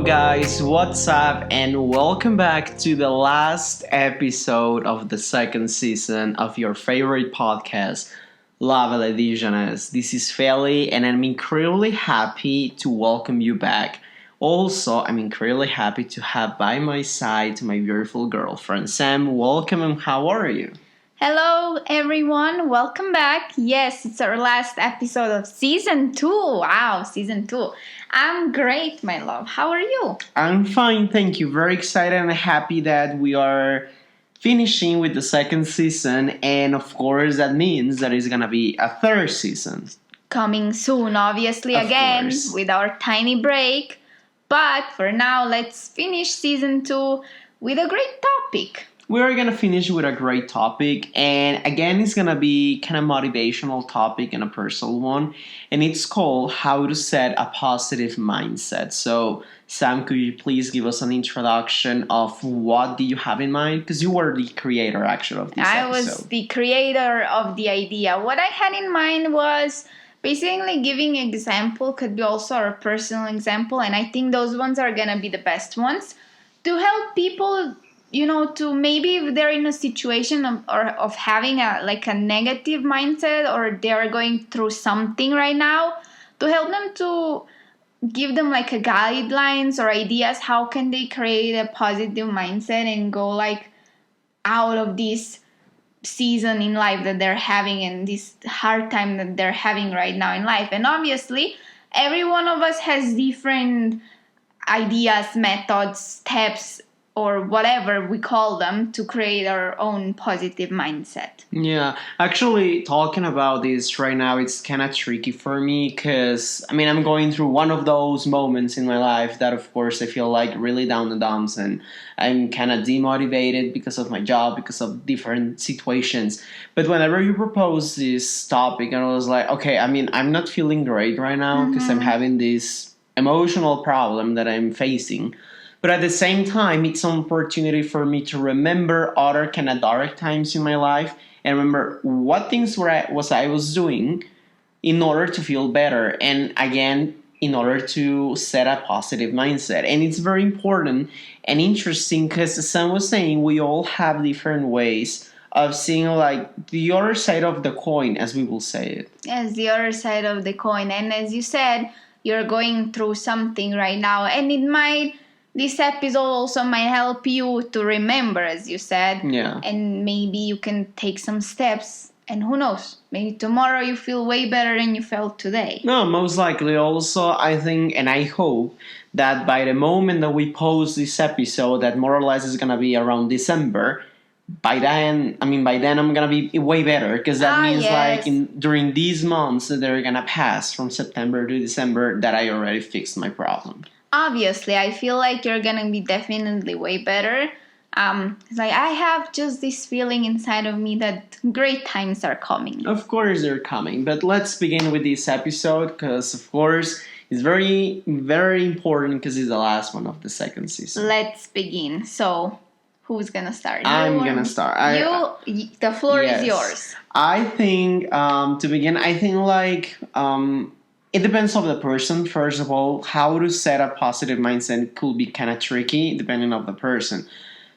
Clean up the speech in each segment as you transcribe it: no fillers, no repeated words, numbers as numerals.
guys, what's up? And welcome back to the last episode of the second season of your favorite podcast, Lovealadijonnaise. This is Feli, and I'm incredibly happy to welcome you back. Also, I'm incredibly happy to have by my side my beautiful girlfriend, Sam. Welcome, and how are you? Hello, everyone. Welcome back. Yes, it's our last episode of season 2. Wow, season 2. I'm great, my love. How are you? I'm fine, thank you. Very excited and happy that we are finishing with the second season, and of course, that means that it's gonna be a third season. Coming soon, obviously, Of again, course. with our tiny break. But for now, let's finish season 2 with a great topic. We are gonna finish with a great topic, and again, it's gonna be kind of motivational topic and a personal one, and it's called how to set a positive mindset. So, Sam, could you please give us an introduction of what do you have in mind? Because you were the creator, actually, of this I episode. was the creator of the idea. What I had in mind was basically giving example, could be also a personal example, and I think those ones are gonna be the best ones to help people, to maybe if they're in a situation of having a negative mindset, or they're going through something right now, to help them, to give them like a guidelines or ideas how can they create a positive mindset and go out of this season in life that they're having and this hard time that they're having right now in life. And obviously every one of us has different ideas, methods, steps, or whatever we call them, to create our own positive mindset. Yeah, actually, talking about this right now, it's kind of tricky for me because, I'm going through one of those moments in my life that, of course, I feel like really down in the dumps and I'm kind of demotivated because of my job, because of different situations. But whenever you propose this topic, and I was like, okay, I'm not feeling great right now because I'm having this emotional problem that I'm facing. But at the same time, it's an opportunity for me to remember other kind of dark times in my life and remember what things I was doing in order to feel better. And again, in order to set a positive mindset. And it's very important and interesting because, as Sam was saying, we all have different ways of seeing the other side of the coin, as we will say it. Yes, the other side of the coin. And as you said, you're going through something right now, and this episode also might help you to remember, as you said. Yeah. And maybe you can take some steps. And who knows? Maybe tomorrow you feel way better than you felt today. No, most likely. Also, I think and I hope that by the moment that we post this episode, that more or less is going to be around December, by then I'm going to be way better. Because that means yes. During these months that they're going to pass from September to December, that I already fixed my problem. Obviously, I feel like you're gonna be definitely way better. It's I have just this feeling inside of me that great times are coming. Of course they're coming, but let's begin with this episode because, of course, it's very, very important because it's the last one of the second season. Let's begin. So, who's gonna start? I'm gonna start. The floor Yes. is yours. I think to begin, it depends on the person. First of all, how to set a positive mindset could be kind of tricky depending on the person.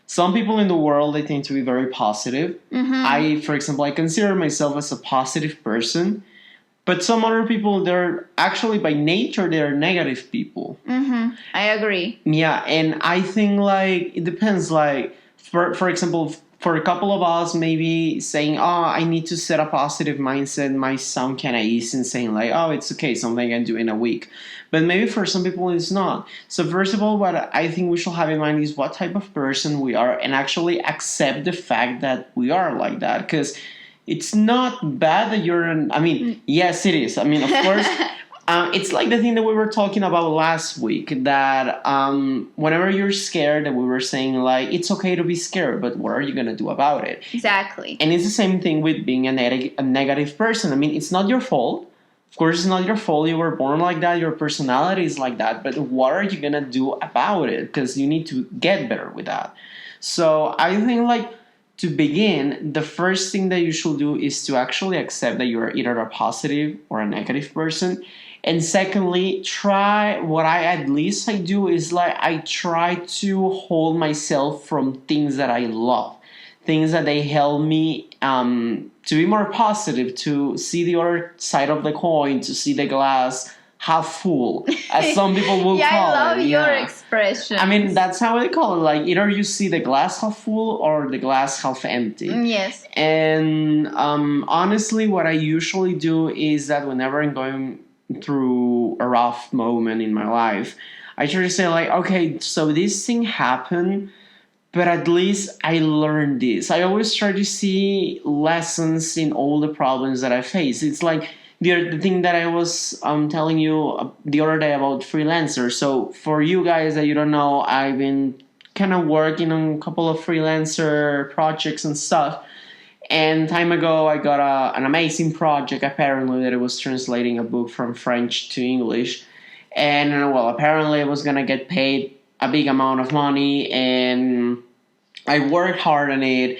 Some people in the world, they tend to be very positive. For example, I consider myself as a positive person, but some other people, they're actually by nature, they're negative people. I agree. Yeah, and I think it depends. For example, for a couple of us, maybe saying, I need to set a positive mindset might sound kind of easy and saying it's okay, something I can do in a week. But maybe for some people it's not. So first of all, what I think we should have in mind is what type of person we are and actually accept the fact that we are like that. Because it's not bad that yes, it is. Of course, it's like the thing that we were talking about last week, that whenever you're scared, that we were saying it's okay to be scared, but what are you going to do about it? Exactly. And it's the same thing with being a negative person. It's not your fault. Of course, it's not your fault. You were born like that. Your personality is like that. But what are you going to do about it? Because you need to get better with that. So I think to begin, the first thing that you should do is to actually accept that you're either a positive or a negative person. And secondly, try what I at least I do is like I try to hold myself from things that I love, things that they help me to be more positive, to see the other side of the coin, to see the glass half full, as some people will Yeah, I call love it. your Yeah. expression. I mean, that's how I call it. Like, either you see the glass half full or the glass half empty. Yes. And honestly, what I usually do is that whenever I'm going through a rough moment in my life, I try to say, like, okay, so this thing happened, but at least I learned this. I always try to see lessons in all the problems that I face. It's like the thing that I was telling you the other day about freelancers. So for you guys that you don't know, I've been kind of working on a couple of freelancer projects and stuff. And time ago, I got an amazing project, apparently, that it was translating a book from French to English. And, well, apparently I was going to get paid a big amount of money, and I worked hard on it.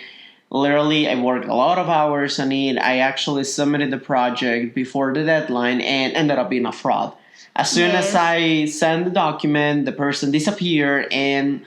Literally, I worked a lot of hours on it. I actually submitted the project before the deadline and ended up being a fraud. As soon as I sent the document, the person disappeared. And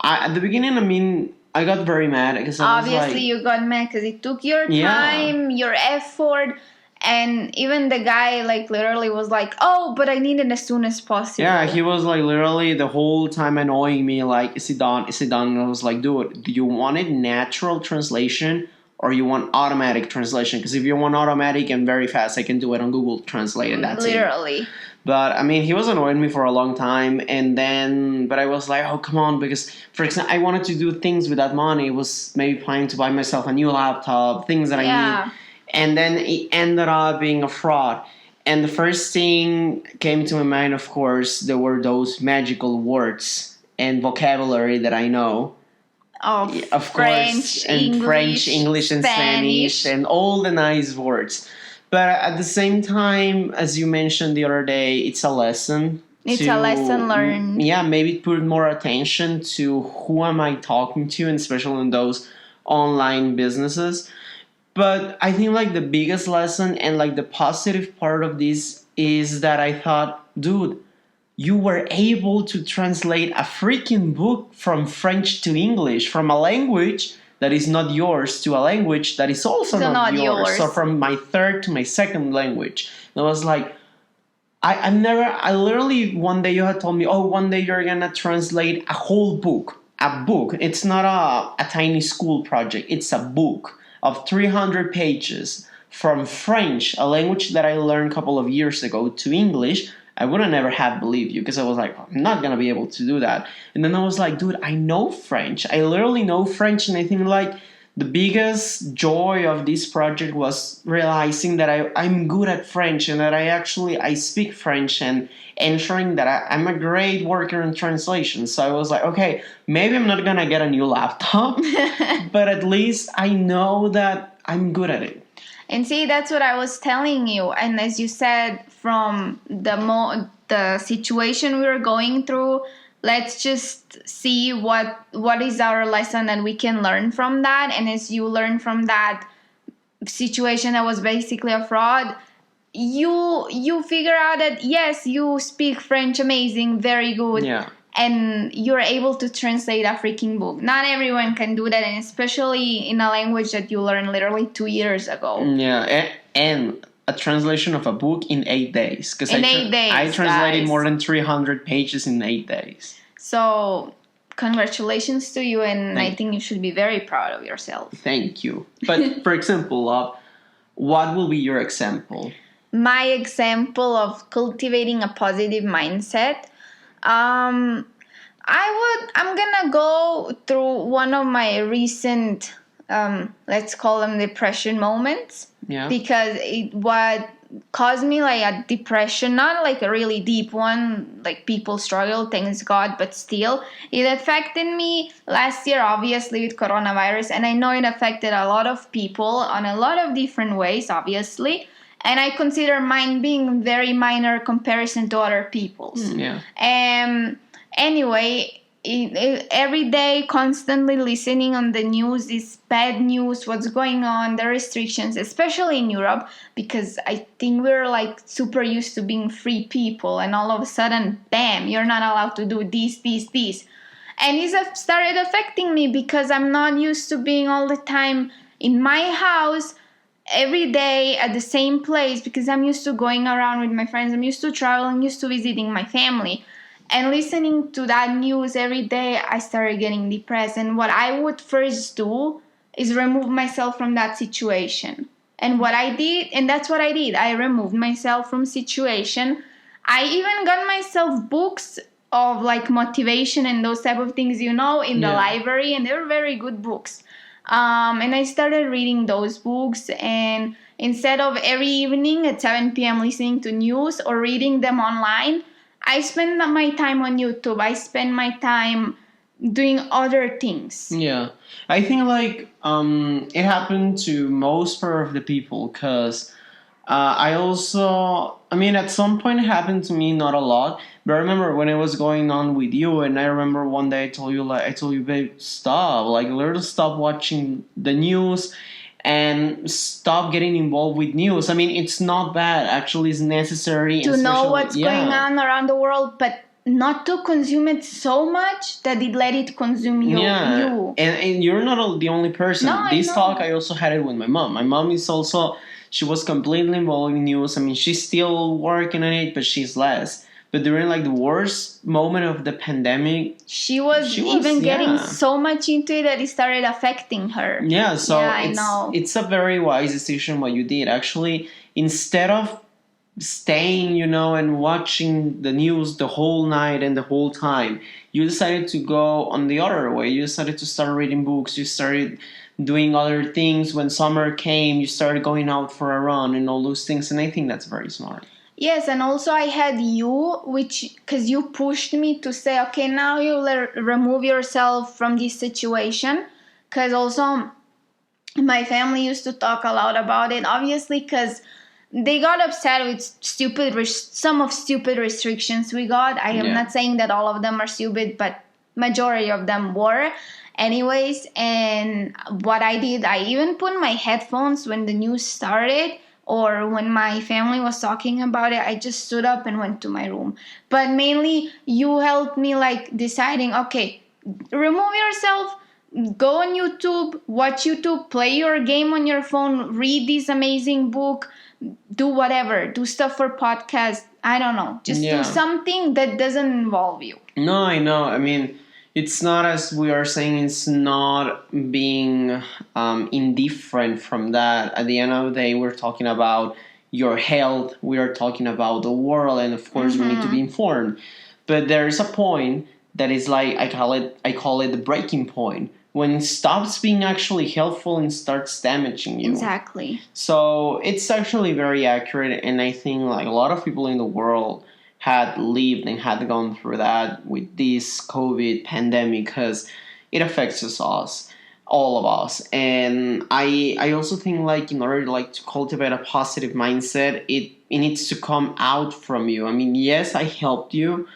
at the beginning, I mean, I got very mad because I was Obviously, like, you got mad because it took your Yeah. time, your effort, and even the guy, like, literally was like, "Oh, but I need it as soon as possible." yeah, he was like literally the whole time annoying me, like, is it done? Is it done? And I was like, dude, do you want it natural translation or you want automatic translation? Because if you want automatic and very fast, I can do it on Google Translate and that's it. Literally. But I mean, he was annoying me for a long time, and then, but I was like, oh, come on, because for example, I wanted to do things with that money. It was maybe planning to buy myself a new laptop, things that I need. And then it ended up being a fraud. And the first thing came to my mind, of course, there were those magical words and vocabulary that I know. Of French, course, and English, French, English, and Spanish, and all the nice words. But at the same time, as you mentioned the other day, it's a lesson. It's a lesson learned. Yeah, maybe put more attention to who am I talking to, and especially in those online businesses. But I think like the biggest lesson and like the positive part of this is that I thought, dude, you were able to translate a freaking book from French to English, from a language that is not yours to a language that is also not yours. So from my third to my second language. And I was like, I literally, one day you had told me, oh, one day you're going to translate a whole book. A book. It's not a tiny school project. It's a book of 300 pages from French, a language that I learned a couple of years ago, to English. I wouldn't ever have believed you because I was like, I'm not going to be able to do that. And then I was like, dude, I know French. I literally know French. And I think like the biggest joy of this project was realizing that I'm good at French and that I speak French, and ensuring that I'm a great worker in translation. So I was like, okay, maybe I'm not going to get a new laptop, but at least I know that I'm good at it. And see, that's what I was telling you. And as you said, from the situation we were going through, let's just see what is our lesson and we can learn from that. And as you learn from that situation that was basically a fraud, you figure out that yes, you speak French amazing, very good. Yeah. And you're able to translate a freaking book. Not everyone can do that, and especially in a language that you learned literally 2 years ago. Yeah, and a translation of a book in 8 days. Because I translated more than 300 pages in 8 days. So, congratulations to you, and I think you should be very proud of yourself. Thank you. But, for example, love, what will be your example? My example of cultivating a positive mindset... I'm gonna go through one of my recent, let's call them depression moments. Yeah. Because what caused me like a depression, not like a really deep one, like people struggle, thanks God, but still, it affected me last year, obviously, with coronavirus. And I know it affected a lot of people on a lot of different ways, obviously. And I consider mine being very minor comparison to other people's. Yeah. Anyway, every day constantly listening on the news, this bad news, what's going on, the restrictions, especially in Europe, because I think we're like super used to being free people, and all of a sudden, bam, you're not allowed to do this. And it started affecting me because I'm not used to being all the time in my house every day at the same place, because I'm used to going around with my friends, I'm used to traveling, used to visiting my family. And listening to that news every day, I started getting depressed. And what I would first do is remove myself from that situation. And what I did, and that's what I did, I removed myself from situation. I even got myself books of like motivation and those type of things, in the library, and they were very good books. And I started reading those books, and instead of every evening at 7 p.m. listening to news or reading them online, I spend my time on YouTube. I spend my time doing other things. Yeah, I think like it happened to most part of the people, because I mean, at some point it happened to me, not a lot, but I remember when it was going on with you, and I remember one day I told you, babe, stop, like, literally stop watching the news and stop getting involved with news. I mean, it's not bad. Actually, it's necessary to know what's going on around the world, but not to consume it so much that it let it consume you. Yeah, and you're not the only person. No, This talk, I also had it with my mom. My mom is also, she was completely involved in news. I mean, she's still working on it, but she's less. But during like the worst moment of the pandemic, she was even getting so much into it that it started affecting her. Yeah, so I know. It's a very wise decision what you did. Actually, instead of staying, and watching the news the whole night and the whole time, you decided to go on the other way. You decided to start reading books. You started doing other things. When summer came, you started going out for a run and all those things. And I think that's very smart. Yes, and also I had you, because you pushed me to say, okay, now you remove yourself from this situation. Because also my family used to talk a lot about it, obviously, because they got upset with some of stupid restrictions we got. I am not saying that all of them are stupid, but majority of them were. Anyways, and what I did, I even put my headphones when the news started, or when my family was talking about it, I just stood up and went to my room. But mainly, you helped me like deciding, okay, remove yourself, go on YouTube, watch YouTube, play your game on your phone, read this amazing book, do whatever, do stuff for podcasts. I don't know, just do something that doesn't involve you. No, I know. I mean, it's not, as we are saying, it's not being indifferent from that. At the end of the day, we're talking about your health. We are talking about the world, and of course, we need to be informed. But there is a point that is like, I call it the breaking point, when it stops being actually helpful and starts damaging you. Exactly. So it's actually very accurate, and I think like a lot of people in the world had lived and had gone through that with this COVID pandemic, because it affects us, all of us. And I also think like in order like to cultivate a positive mindset, it needs to come out from you. I mean, yes, I helped you,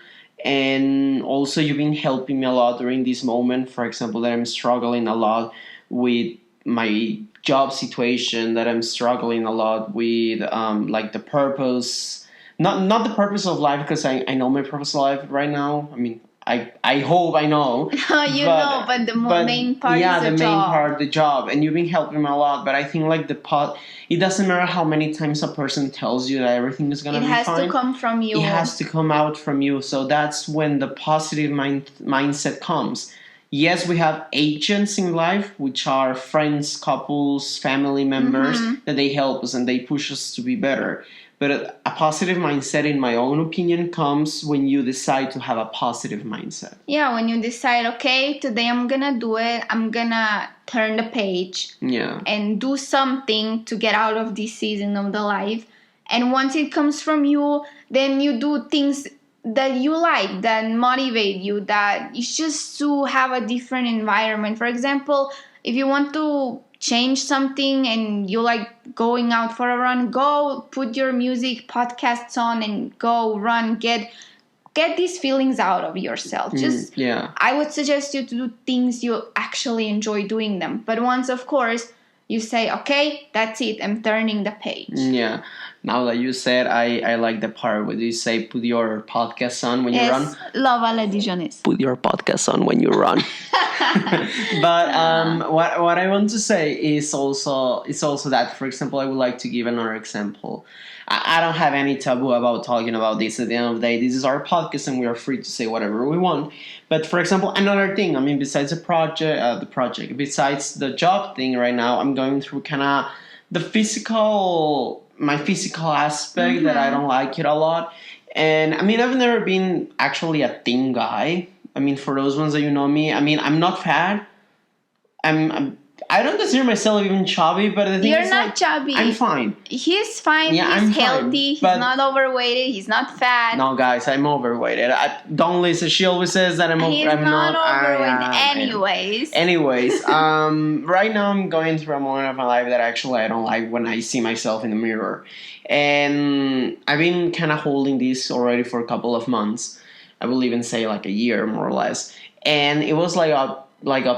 and also you've been helping me a lot during this moment. For example, that I'm struggling a lot with my job situation, that I'm struggling a lot with like the purpose. Not the purpose of life, because I know my purpose of life right now. I mean, I hope I know. But the main part is the job. Yeah, the main part, the job. And you've been helping me a lot. But I think like it doesn't matter how many times a person tells you that everything is going to be fine. It has to come from you. It has to come out from you. So that's when the positive mindset comes. Yes, we have agents in life, which are friends, couples, family members, that they help us and they push us to be better. But a positive mindset, in my own opinion, comes when you decide to have a positive mindset. Yeah, when you decide, okay, today I'm going to do it. I'm going to turn the page. Yeah. And do something to get out of this season of the life. And once it comes from you, then you do things that you like, that motivate you, that it's just to have a different environment. For example, if you want to change something and you like going out for a run, go put your music podcasts on and go run, get get these feelings out of yourself. Just I would suggest you to do things you actually enjoy doing them. But once, of course, you say, okay, that's it, I'm turning the page. Yeah. Now that you said, I like the part where you say put your podcast on when you run. Yes, lovealadijonnaise. Put your podcast on when you run. But what I want to say is also that, for example, I would like to give another example. I don't have any taboo about talking about this. At the end of the day, this is our podcast and we are free to say whatever we want. But for example, another thing, I mean, besides besides the job thing right now, I'm going through kind of my physical aspect that I don't like it a lot. And I mean, I've never been actually a thin guy. I mean, for those ones that you know me, I mean, I'm not fat. I don't consider myself even chubby, but the thing You're is, not like, chubby. I'm fine. He's fine. Yeah, he's I'm healthy. fine, He's not overweighted. He's not fat. No, guys, I'm overweighted. Don't listen. She always says that I'm He's I'm not not overweighted. Anyways, right now I'm going through a moment of my life that actually I don't like when I see myself in the mirror, and I've been kind of holding this already for a couple of months. I will even say like a year, more or less. And it was up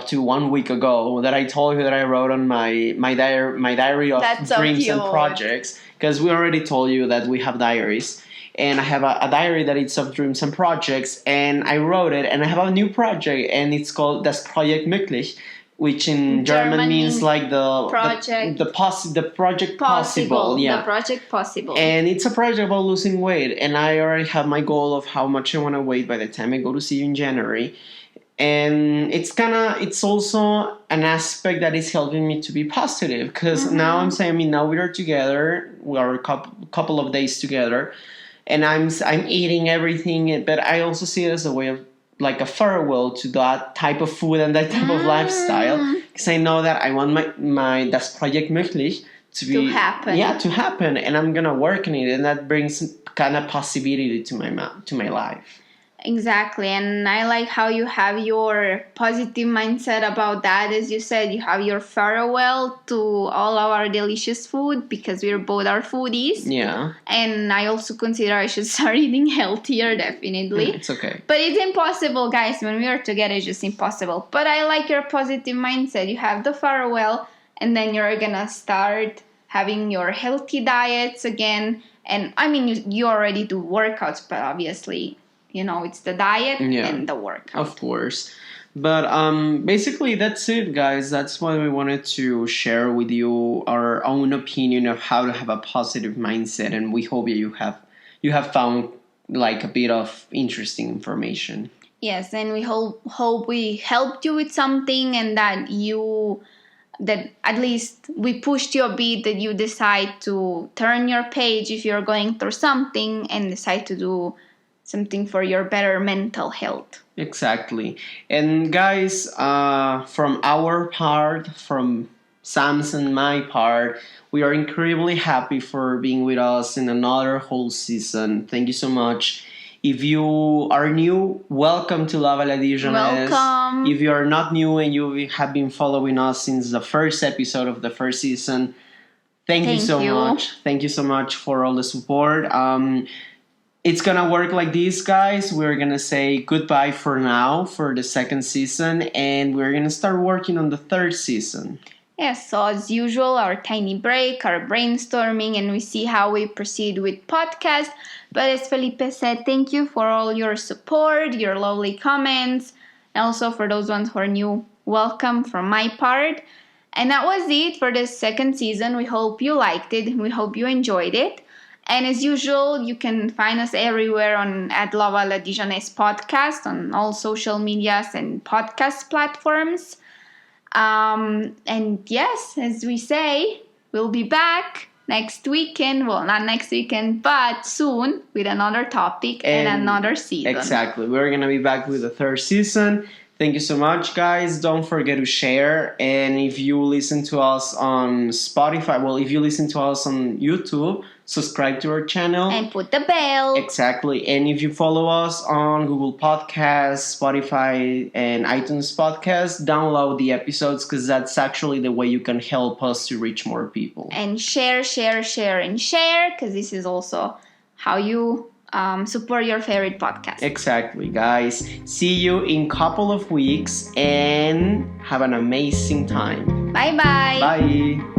to 1 week ago that I told you that I wrote on my diary of dreams and projects, because we already told you that we have diaries, and I have a diary that it's of dreams and projects, and I wrote it, and I have a new project, and it's called Das Projekt Möglich, which in German means like the project possible. Yeah, the project possible. And it's a project about losing weight, and I already have my goal of how much I want to weigh by the time I go to see you in January. And it's also an aspect that is helping me to be positive, because now I'm saying, I mean, now we are together, we are a couple of days together, and I'm eating everything, but I also see it as a way of like a farewell to that type of food and that type of lifestyle, because I know that I want my Das Projekt Möglich to happen. Yeah, to happen, and I'm gonna work on it, and that brings kind of possibility to my life. Exactly, and I like how you have your positive mindset about that. As you said, you have your farewell to all our delicious food, because we're both are foodies. Yeah. And I also consider I should start eating healthier, definitely. It's okay. But it's impossible, guys. When we are together, it's just impossible. But I like your positive mindset. You have the farewell, and then you're gonna start having your healthy diets again. And I mean, you already do workouts, but obviously, you know, it's the diet and the workout. Of course. But basically, that's it, guys. That's why we wanted to share with you our own opinion of how to have a positive mindset. And we hope you have found like a bit of interesting information. Yes, and we hope we helped you with something, and that at least we pushed you a bit, that you decide to turn your page if you're going through something and decide to do something for your better mental health. Exactly. And guys, from our part, from Sam's and my part, we are incredibly happy for being with us in another whole season. Thank you so much. If you are new, welcome to lovealadijonnaise. Welcome. If you are not new and you have been following us since the first episode of the first season, thank you so much. Thank you so much for all the support. It's gonna work like this, guys. We're gonna say goodbye for now for the second season, and we're gonna start working on the third season. Yes, so as usual, our tiny break, our brainstorming, and we see how we proceed with podcast. But as Felipe said, thank you for all your support, your lovely comments, and also for those ones who are new, welcome from my part. And that was it for the second season. We hope you liked it. We hope you enjoyed it. And as usual, you can find us everywhere at lovealadijonnaise podcast on all social medias and podcast platforms. And yes, as we say, we'll be back next weekend. Well, not next weekend, but soon with another topic and another season. Exactly. We're going to be back with the third season. Thank you so much, guys. Don't forget to share. And if you listen to us on Spotify, if you listen to us on YouTube, subscribe to our channel. And put the bell. Exactly. And if you follow us on Google Podcasts, Spotify, and iTunes Podcasts, download the episodes, because that's actually the way you can help us to reach more people. And share, because this is also how you support your favorite podcast. Exactly, guys. See you in couple of weeks and have an amazing time. Bye-bye. Bye.